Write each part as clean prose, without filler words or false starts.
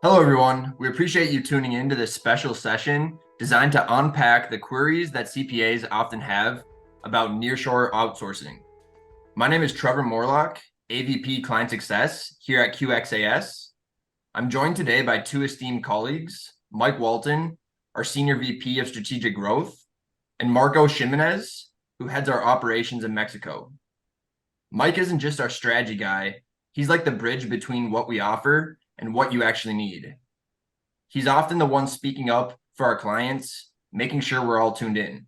Hello, everyone. We appreciate you tuning in to this special session designed to unpack the queries that CPAs often have about nearshore outsourcing. My name is Trevor Morlock, AVP Client Success here at QXAS. I'm joined today by two esteemed colleagues, Mike Walton, our Senior VP of Strategic Growth, and Marco Ximenez, who heads our operations in Mexico. Mike isn't just our strategy guy. He's like the bridge between what we offer and what you actually need. He's often the one speaking up for our clients, making sure we're all tuned in.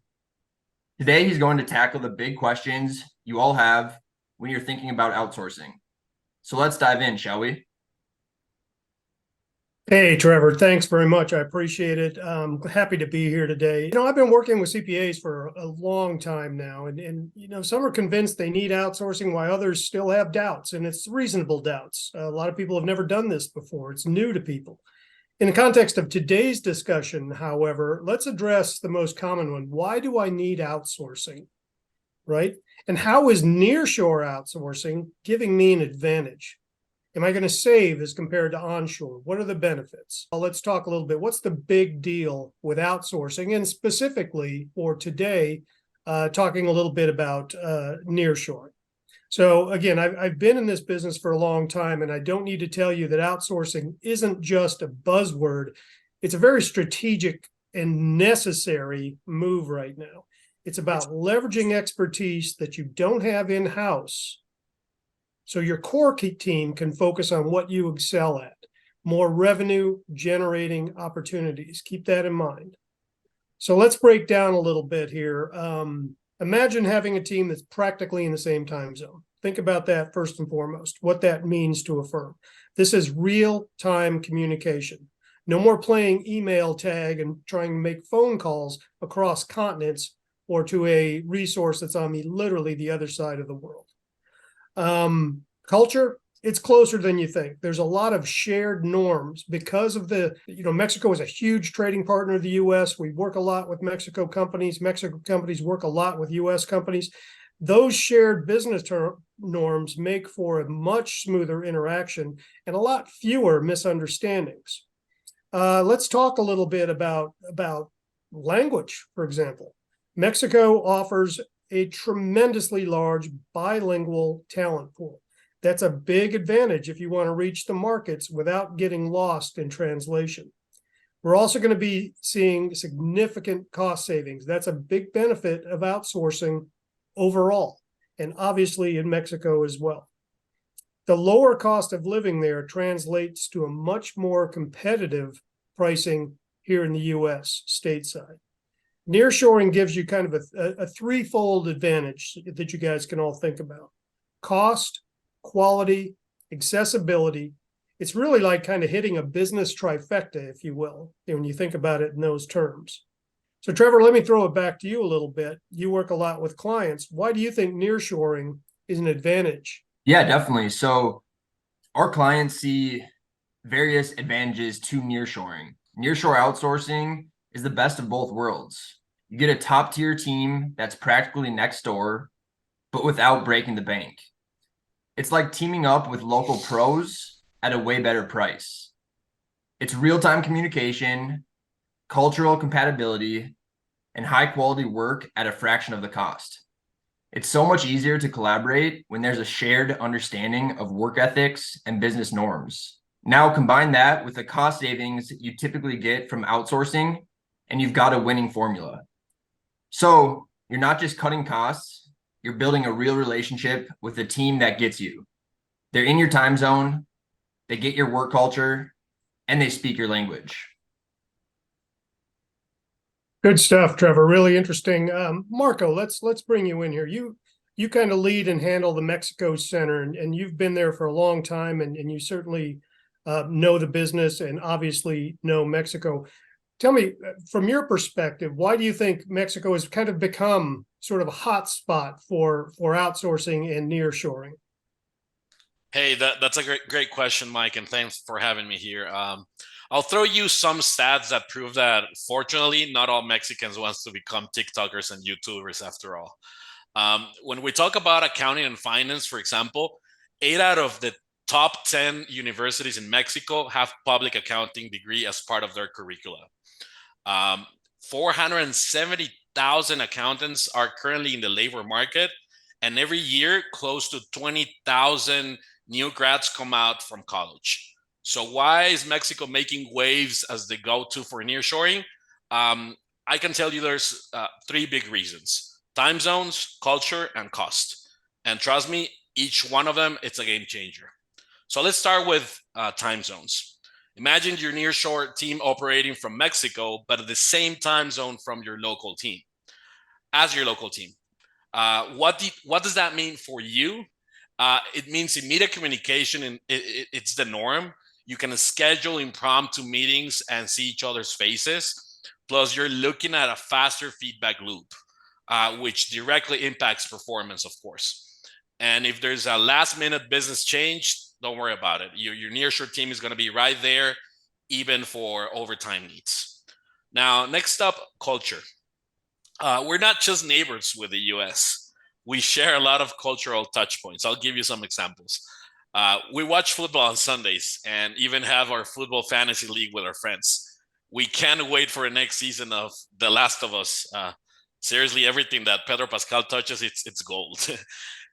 Today, he's going to tackle the big questions you all have when you're thinking about outsourcing. So let's dive in, shall we? Hey, Trevor, thanks very much. I appreciate it. Happy to be here today. I've been working with CPAs for a long time now, and some are convinced they need outsourcing while others still have doubts, and it's reasonable doubts. A lot of people have never done this before. It's new to people. In the context of today's discussion, however, let's address the most common one. Why do I need outsourcing, right? And how is nearshore outsourcing giving me an advantage? Am I going to save as compared to onshore? What are the benefits? Well, let's talk a little bit. What's the big deal with outsourcing? And specifically for today, talking a little bit about nearshoring. So again, I've been in this business for a long time, and I don't need to tell you that outsourcing isn't just a buzzword. It's a very strategic and necessary move right now. It's about leveraging expertise that you don't have in-house, so your core team can focus on what you excel at, more revenue generating opportunities. Keep that in mind. So let's break down a little bit here. Imagine having a team that's practically in the same time zone. Think about that first and foremost, what that means to a firm. This is real-time communication. No more playing email tag and trying to make phone calls across continents or to a resource that's on literally the other side of the world. Culture, it's closer than you think. There's a lot of shared norms because of Mexico is a huge trading partner of the U.S. We work a lot with Mexico companies. Mexico companies work a lot with U.S. companies. Those shared business norms make for a much smoother interaction and a lot fewer misunderstandings. Let's talk a little bit about language, for example. Mexico offers a tremendously large bilingual talent pool. That's a big advantage if you want to reach the markets without getting lost in translation. We're also going to be seeing significant cost savings. That's a big benefit of outsourcing overall, and obviously in Mexico as well. The lower cost of living there translates to a much more competitive pricing here in the U.S. stateside. Nearshoring gives you kind of a threefold advantage that you guys can all think about. Cost, quality, accessibility. It's really like kind of hitting a business trifecta, if you will, when you think about it in those terms. So Trevor, let me throw it back to you a little bit. You work a lot with clients. Why do you think nearshoring is an advantage? Yeah, definitely. So our clients see various advantages to nearshoring. Nearshore outsourcing is the best of both worlds. You get a top-tier team that's practically next door, but without breaking the bank. It's like teaming up with local pros at a way better price. It's real-time communication, cultural compatibility, and high-quality work at a fraction of the cost. It's so much easier to collaborate when there's a shared understanding of work ethics and business norms. Now combine that with the cost savings you typically get from outsourcing, and you've got a winning formula. So you're not just cutting costs, you're building a real relationship with the team that gets you. They're in your time zone, they get your work culture, and they speak your language. Good stuff, Trevor. Really interesting. Marco, let's bring you in here. You kind of lead and handle the Mexico Center, and you've been there for a long time, and you certainly know the business and obviously know Mexico. Tell me, from your perspective, why do you think Mexico has kind of become sort of a hot spot for outsourcing and nearshoring? Hey, that's a great question, Mike, and thanks for having me here. I'll throw you some stats that prove that, fortunately, not all Mexicans wants to become TikTokers and YouTubers after all. When we talk about accounting and finance, for example, 8 out of the top 10 universities in Mexico have public accounting degree as part of their curricula. 470,000 accountants are currently in the labor market, and every year close to 20,000 new grads come out from college. So why is Mexico making waves as the go-to for nearshoring? I can tell you there's 3 big reasons: time zones, culture, and cost. And trust me, each one of them, it's a game changer. So let's start with time zones. Imagine your nearshore team operating from Mexico, but at the same time zone from your local team, as your local team. What does that mean for you? It means immediate communication, and it's the norm. You can schedule impromptu meetings and see each other's faces. Plus, you're looking at a faster feedback loop, which directly impacts performance, of course. And if there's a last-minute business change, don't worry about it. Your nearshore team is going to be right there, even for overtime needs. Now, next up, culture. We're not just neighbors with the US. We share a lot of cultural touch points. I'll give you some examples. We watch football on Sundays and even have our football fantasy league with our friends. We can't wait for the next season of The Last of Us. Seriously, everything that Pedro Pascal touches, it's gold.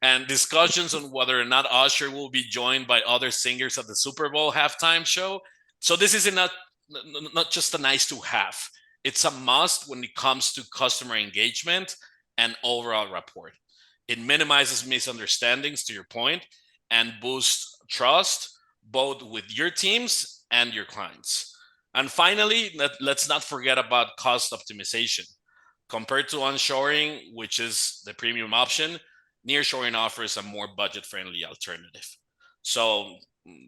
And discussions on whether or not Usher will be joined by other singers at the Super Bowl halftime show. So this is not just a nice to have. It's a must when it comes to customer engagement and overall rapport. It minimizes misunderstandings, to your point, and boosts trust both with your teams and your clients. And finally, let's not forget about cost optimization. Compared to onshoring, which is the premium option, nearshoring offers a more budget-friendly alternative. So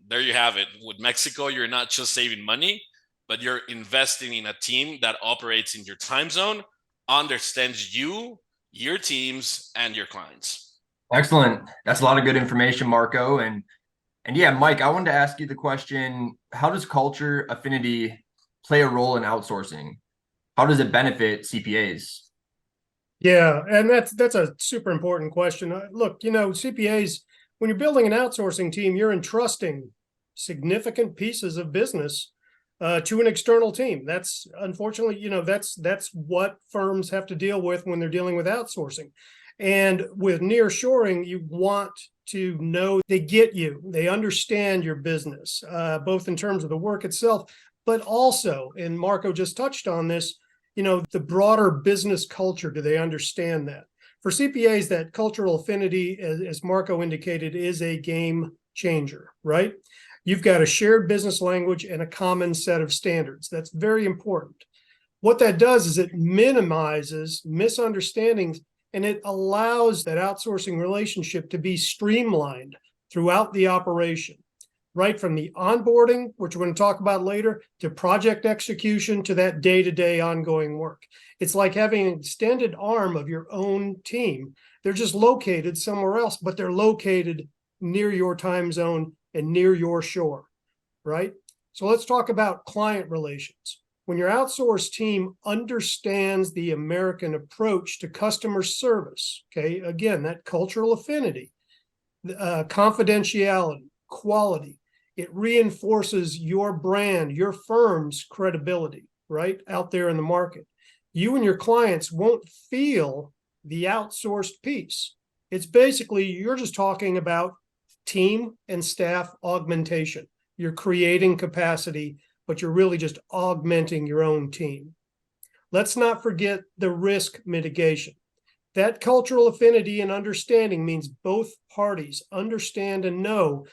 there you have it. With Mexico, you're not just saving money, but you're investing in a team that operates in your time zone, understands you, your teams, and your clients. Excellent. That's a lot of good information, Marco. And yeah, Mike, I wanted to ask you the question, how does culture affinity play a role in outsourcing? How does it benefit CPAs? Yeah, and that's a super important question. Look, CPAs, when you're building an outsourcing team, you're entrusting significant pieces of business to an external team. That's unfortunately, that's what firms have to deal with when they're dealing with outsourcing. And with nearshoring, you want to know they get you, they understand your business, both in terms of the work itself, but also, and Marco just touched on this, the broader business culture. Do they understand that? For CPAs, that cultural affinity, as Marco indicated, is a game changer, right? You've got a shared business language and a common set of standards. That's very important. What that does is it minimizes misunderstandings, and it allows that outsourcing relationship to be streamlined throughout the operation, right from the onboarding, which we're going to talk about later, to project execution, to that day-to-day ongoing work. It's like having an extended arm of your own team. They're just located somewhere else, but they're located near your time zone and near your shore, right? So let's talk about client relations. When your outsourced team understands the American approach to customer service, okay, again, that cultural affinity, confidentiality, quality, it reinforces your brand, your firm's credibility, right, out there in the market. You and your clients won't feel the outsourced piece. It's basically, you're just talking about team and staff augmentation. You're creating capacity, but you're really just augmenting your own team. Let's not forget the risk mitigation. That cultural affinity and understanding means both parties understand and know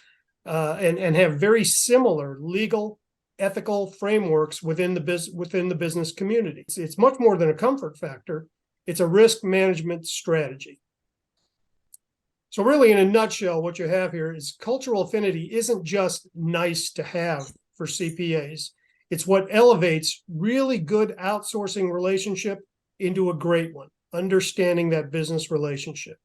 and have very similar legal, ethical frameworks within the business community. It's much more than a comfort factor. It's a risk management strategy. So really, in a nutshell, what you have here is cultural affinity isn't just nice to have for CPAs. It's what elevates really good outsourcing relationship into a great one, understanding that business relationship.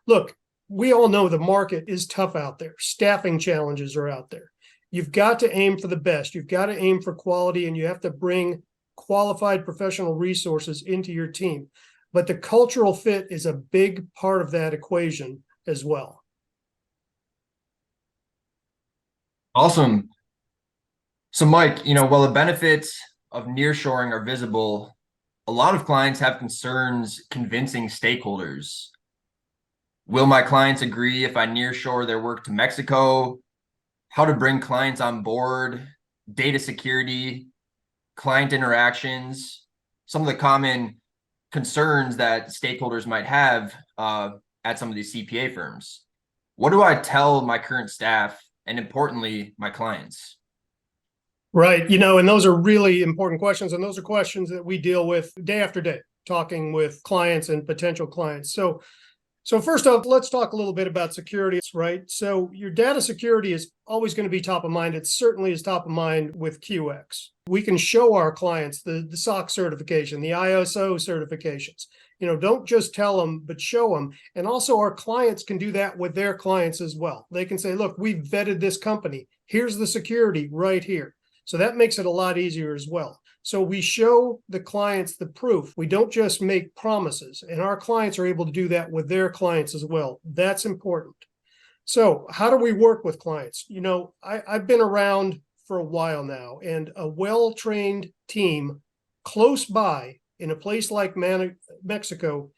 Look, we all know the market is tough out there. Staffing challenges are out there. You've got to aim for the best. You've got to aim for quality, and you have to bring qualified professional resources into your team. But the cultural fit is a big part of that equation as well. Awesome. So, Mike, while the benefits of nearshoring are visible, a lot of clients have concerns convincing stakeholders. Will my clients agree if I nearshore their work to Mexico? How to bring clients on board, data security, client interactions, some of the common concerns that stakeholders might have at some of these CPA firms. What do I tell my current staff and importantly, my clients? Right. And those are really important questions. And those are questions that we deal with day after day, talking with clients and potential clients. So first off, let's talk a little bit about security, right? So your data security is always going to be top of mind. It certainly is top of mind with QX. We can show our clients the SOC certification, the ISO certifications. Don't just tell them, but show them. And also our clients can do that with their clients as well. They can say, look, we've vetted this company. Here's the security right here. So that makes it a lot easier as well. So we show the clients the proof. We don't just make promises, and our clients are able to do that with their clients as well. That's important. So how do we work with clients? I've been around for a while now, and a well-trained team close by in a place like Mexico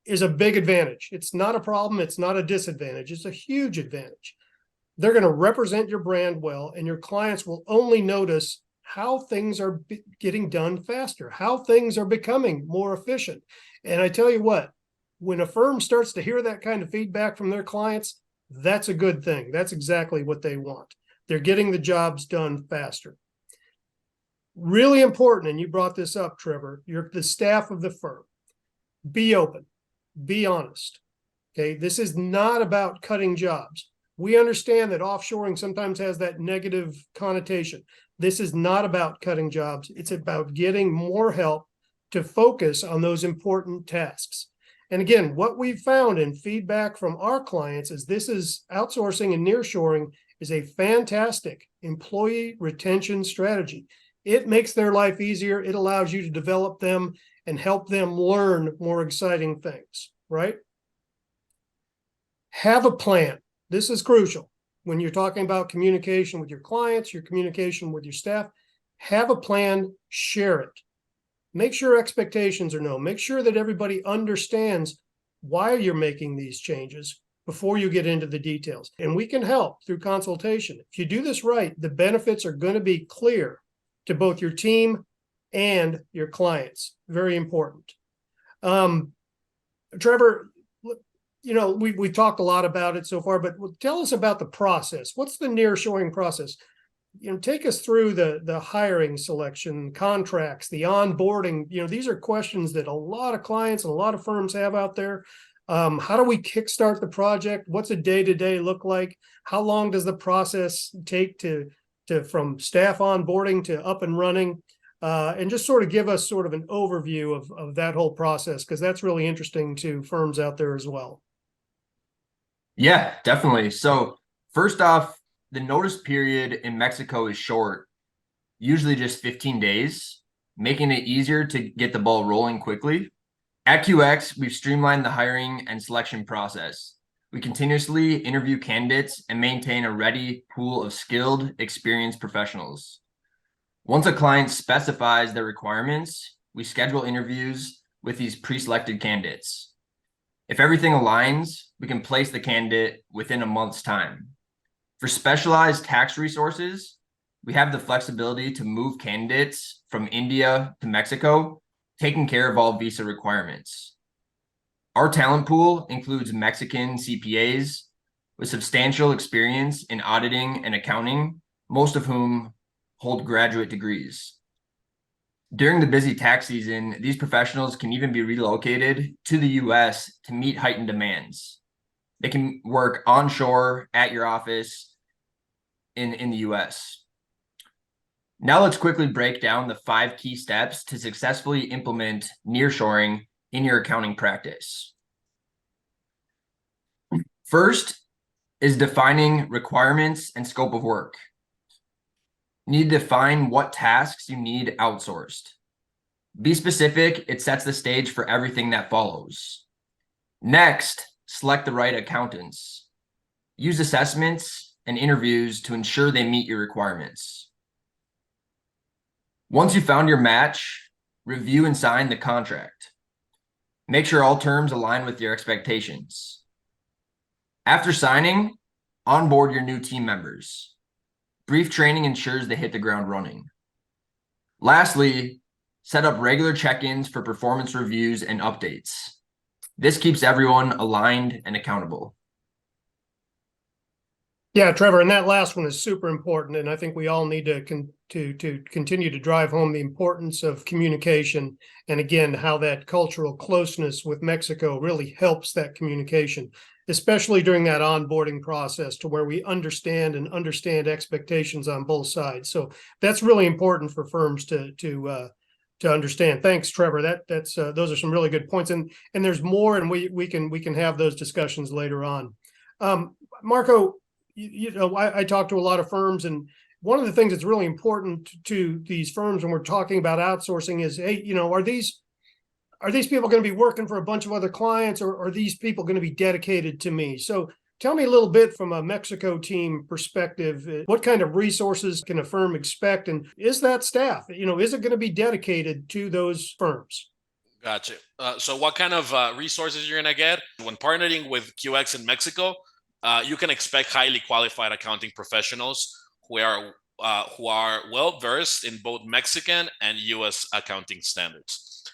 is a big advantage. It's not a problem. It's not a disadvantage. It's a huge advantage. They're going to represent your brand well, and your clients will only notice how things are getting done faster, how things are becoming more efficient. And I tell you what, when a firm starts to hear that kind of feedback from their clients, that's a good thing. That's exactly what they want. They're getting the jobs done faster. Really important, and you brought this up, Trevor, you're the staff of the firm. Be open, be honest. Okay, this is not about cutting jobs. We understand that offshoring sometimes has that negative connotation. This is not about cutting jobs. It's about getting more help to focus on those important tasks. And again, what we've found in feedback from our clients is this is outsourcing and nearshoring is a fantastic employee retention strategy. It makes their life easier. It allows you to develop them and help them learn more exciting things, right? Have a plan. This is crucial. When you're talking about communication with your clients, your communication with your staff, have a plan, share it. Make sure expectations are known. Make sure that everybody understands why you're making these changes before you get into the details. And we can help through consultation. If you do this right, the benefits are going to be clear to both your team and your clients. Very important. Trevor, we talked a lot about it so far, but tell us about the process. What's the nearshoring process? Take us through the hiring selection, contracts, the onboarding. These are questions that a lot of clients and a lot of firms have out there. How do we kickstart the project? What's a day-to-day look like? How long does the process take to from staff onboarding to up and running? And just sort of give us sort of an overview of that whole process, because that's really interesting to firms out there as well. Yeah, definitely. So first off, the notice period in Mexico is short, usually just 15 days, making it easier to get the ball rolling quickly. At QX, we've streamlined the hiring and selection process. We continuously interview candidates and maintain a ready pool of skilled, experienced professionals. Once a client specifies their requirements, we schedule interviews with these pre-selected candidates. If everything aligns, we can place the candidate within a month's time. For specialized tax resources, we have the flexibility to move candidates from India to Mexico, taking care of all visa requirements. Our talent pool includes Mexican CPAs with substantial experience in auditing and accounting, most of whom hold graduate degrees. During the busy tax season, these professionals can even be relocated to the US to meet heightened demands. They can work onshore at your office in the US. Now let's quickly break down the 5 key steps to successfully implement nearshoring in your accounting practice. First is defining requirements and scope of work. You need to define what tasks you need outsourced. Be specific, it sets the stage for everything that follows. Next, select the right accountants. Use assessments and interviews to ensure they meet your requirements. Once you found your match, review and sign the contract. Make sure all terms align with your expectations. After signing, onboard your new team members. Brief training ensures they hit the ground running. Lastly, set up regular check-ins for performance reviews and updates. This keeps everyone aligned and accountable. Yeah, Trevor, and that last one is super important, and I think we all need to continue to drive home the importance of communication, and again, how that cultural closeness with Mexico really helps that communication, especially during that onboarding process, to where we understand expectations on both sides. So that's really important for firms to understand. Thanks, Trevor. That's those are some really good points, and there's more, and we can have those discussions later on. Marco, I talk to a lot of firms, and one of the things that's really important to these firms when we're talking about outsourcing is, hey, are these people going to be working for a bunch of other clients, or are these people going to be dedicated to me? So tell me a little bit from a Mexico team perspective, what kind of resources can a firm expect? And is that staff, is it going to be dedicated to those firms? Gotcha. So what kind of resources you're going to get when partnering with QX in Mexico? You can expect highly qualified accounting professionals who are well versed in both Mexican and U.S. accounting standards.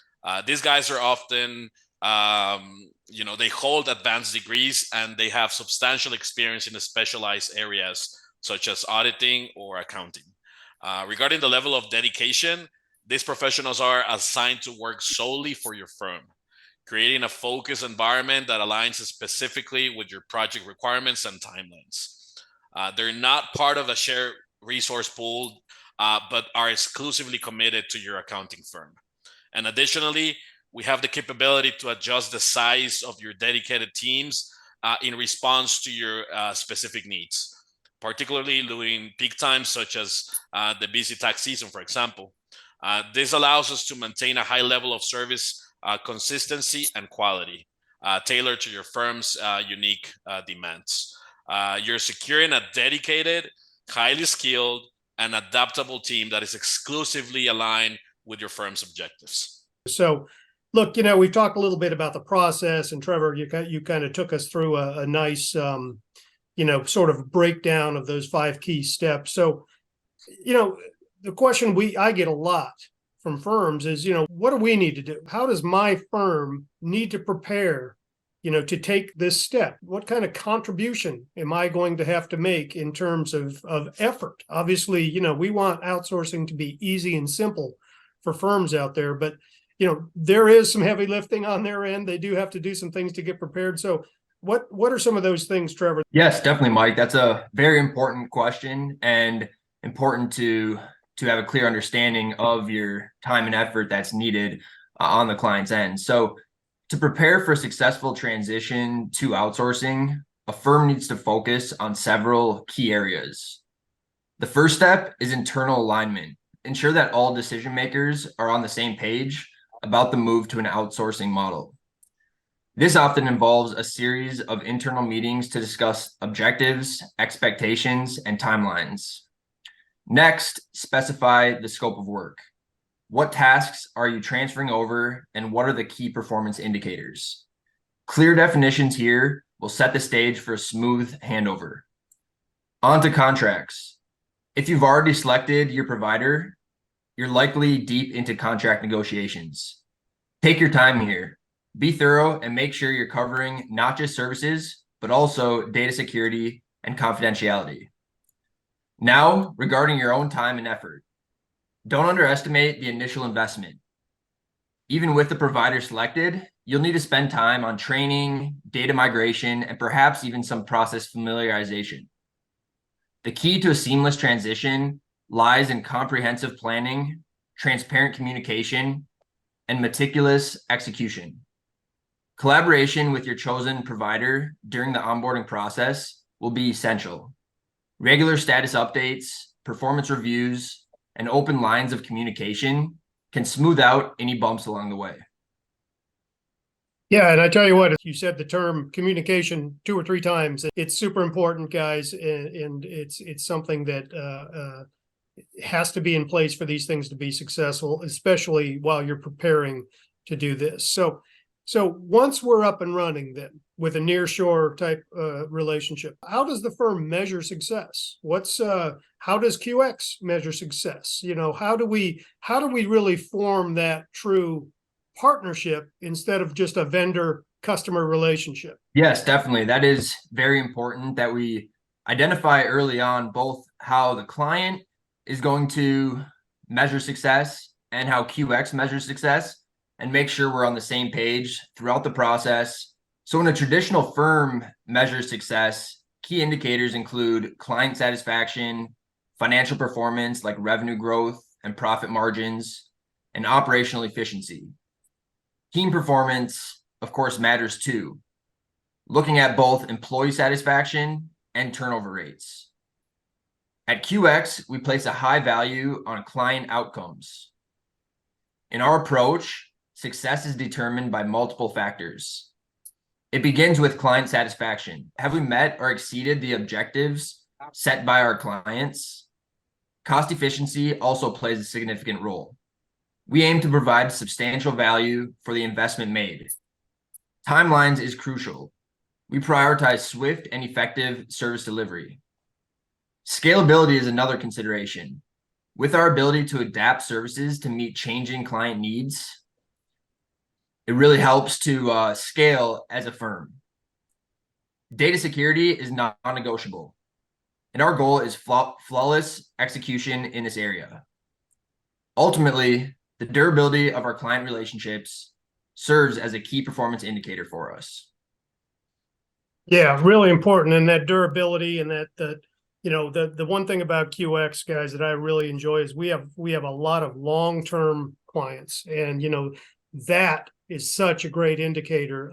These guys are often, they hold advanced degrees, and they have substantial experience in the specialized areas such as auditing or accounting. Regarding the level of dedication, these professionals are assigned to work solely for your firm, creating a focused environment that aligns specifically with your project requirements and timelines. They're not part of a shared resource pool, but are exclusively committed to your accounting firm. And additionally, we have the capability to adjust the size of your dedicated teams in response to your specific needs, particularly during peak times such as the busy tax season, for example. This allows us to maintain a high level of service consistency and quality, tailored to your firm's unique demands. You're securing a dedicated, highly skilled, and adaptable team that is exclusively aligned with your firm's objectives. So, look, we've talked a little bit about the process, and Trevor, you kind of took us through a nice, sort of breakdown of those 5 key steps. So, the question I get a lot from firms is, what do we need to do? How does my firm need to prepare, to take this step? What kind of contribution am I going to have to make in terms of effort? Obviously, we want outsourcing to be easy and simple for firms out there, but there is some heavy lifting on their end. They do have to do some things to get prepared. So what are some of those things, Trevor? Yes, definitely, Mike. That's a very important question, and important to have a clear understanding of your time and effort that's needed on the client's end. So to prepare for a successful transition to outsourcing, a firm needs to focus on several key areas. The first step is internal alignment. Ensure that all decision makers are on the same page about the move to an outsourcing model. This often involves a series of internal meetings to discuss objectives, expectations, and timelines. Next, specify the scope of work. What tasks are you transferring over, and what are the key performance indicators? Clear definitions here will set the stage for a smooth handover. On to contracts. If you've already selected your provider, you're likely deep into contract negotiations. Take your time here. Be thorough and make sure you're covering not just services, but also data security and confidentiality. Now, regarding your own time and effort, don't underestimate the initial investment. Even with the provider selected, you'll need to spend time on training, data migration, and perhaps even some process familiarization. The key to a seamless transition lies in comprehensive planning, transparent communication, and meticulous execution. Collaboration with your chosen provider during the onboarding process will be essential. Regular status updates, performance reviews, and open lines of communication can smooth out any bumps along the way. Yeah, and I tell you what, you said the term communication 2 or 3 times. It's super important, guys, and it's something that has to be in place for these things to be successful, especially while you're preparing to do this. So once we're up and running, then with a nearshore type relationship, how does the firm measure success? How does QX measure success? How do we really form that true partnership instead of just a vendor customer relationship? Yes, definitely. That is very important that we identify early on both how the client is going to measure success and how QX measures success, and make sure we're on the same page throughout the process. So when a traditional firm measures success, key indicators include client satisfaction, financial performance like revenue growth and profit margins, and operational efficiency. Team performance, of course, matters too, looking at both employee satisfaction and turnover rates. At QX, we place a high value on client outcomes. In our approach, success is determined by multiple factors. It begins with client satisfaction. Have we met or exceeded the objectives set by our clients? Cost efficiency also plays a significant role. We aim to provide substantial value for the investment made. Timelines is crucial. We prioritize swift and effective service delivery. Scalability is another consideration. With our ability to adapt services to meet changing client needs, it really helps to scale as a firm. Data security is non-negotiable, and our goal is flawless execution in this area. Ultimately, the durability of our client relationships serves as a key performance indicator for us. Yeah, really important. And that durability and the one thing about QX, guys, that I really enjoy is we have a lot of long-term clients, and that is such a great indicator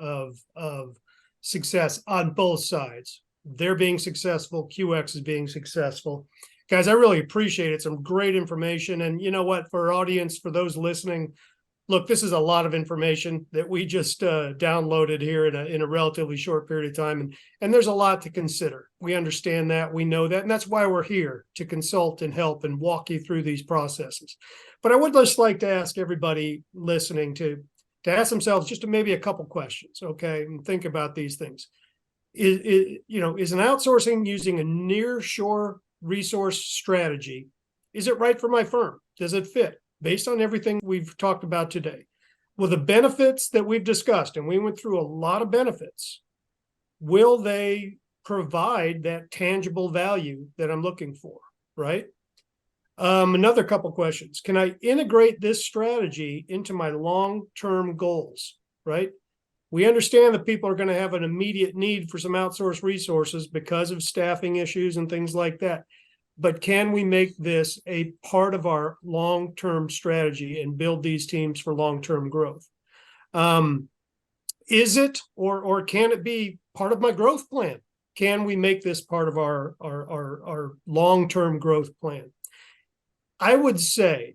of success on both sides. They're being successful, QX is being successful. Guys, I really appreciate it. Some great information. And you know what, for our audience, for those listening, look, this is a lot of information that we just downloaded here in a relatively short period of time. And there's a lot to consider. We understand that, we know that, and that's why we're here to consult and help and walk you through these processes. But I would just like to ask everybody listening to ask themselves just maybe a couple questions, okay, and think about these things. Is an outsourcing using a nearshore resource strategy, is it right for my firm? Does it fit? Based on everything we've talked about today, will the benefits that we've discussed, and we went through a lot of benefits, will they provide that tangible value that I'm looking for, right? Another couple questions. Can I integrate this strategy into my long-term goals, right? We understand that people are going to have an immediate need for some outsourced resources because of staffing issues and things like that. But can we make this a part of our long-term strategy and build these teams for long-term growth? Is it or can it be part of my growth plan? Can we make this part of our long-term growth plan? I would say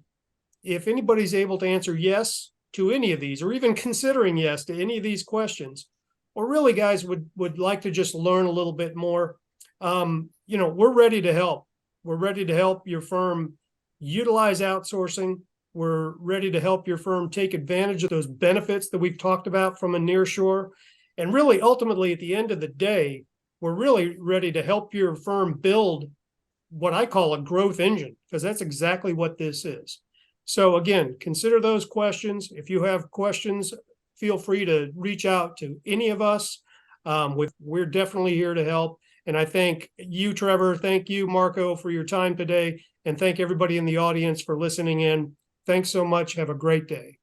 if anybody's able to answer yes to any of these, or even considering yes to any of these questions, or really, guys, would like to just learn a little bit more, we're ready to help. We're ready to help your firm utilize outsourcing. We're ready to help your firm take advantage of those benefits that we've talked about from a nearshore. And really, ultimately, at the end of the day, we're really ready to help your firm build what I call a growth engine, because that's exactly what this is. So again, consider those questions. If you have questions, feel free to reach out to any of us. We're definitely here to help. And I thank you, Trevor. Thank you, Marco, for your time today. And thank everybody in the audience for listening in. Thanks so much. Have a great day.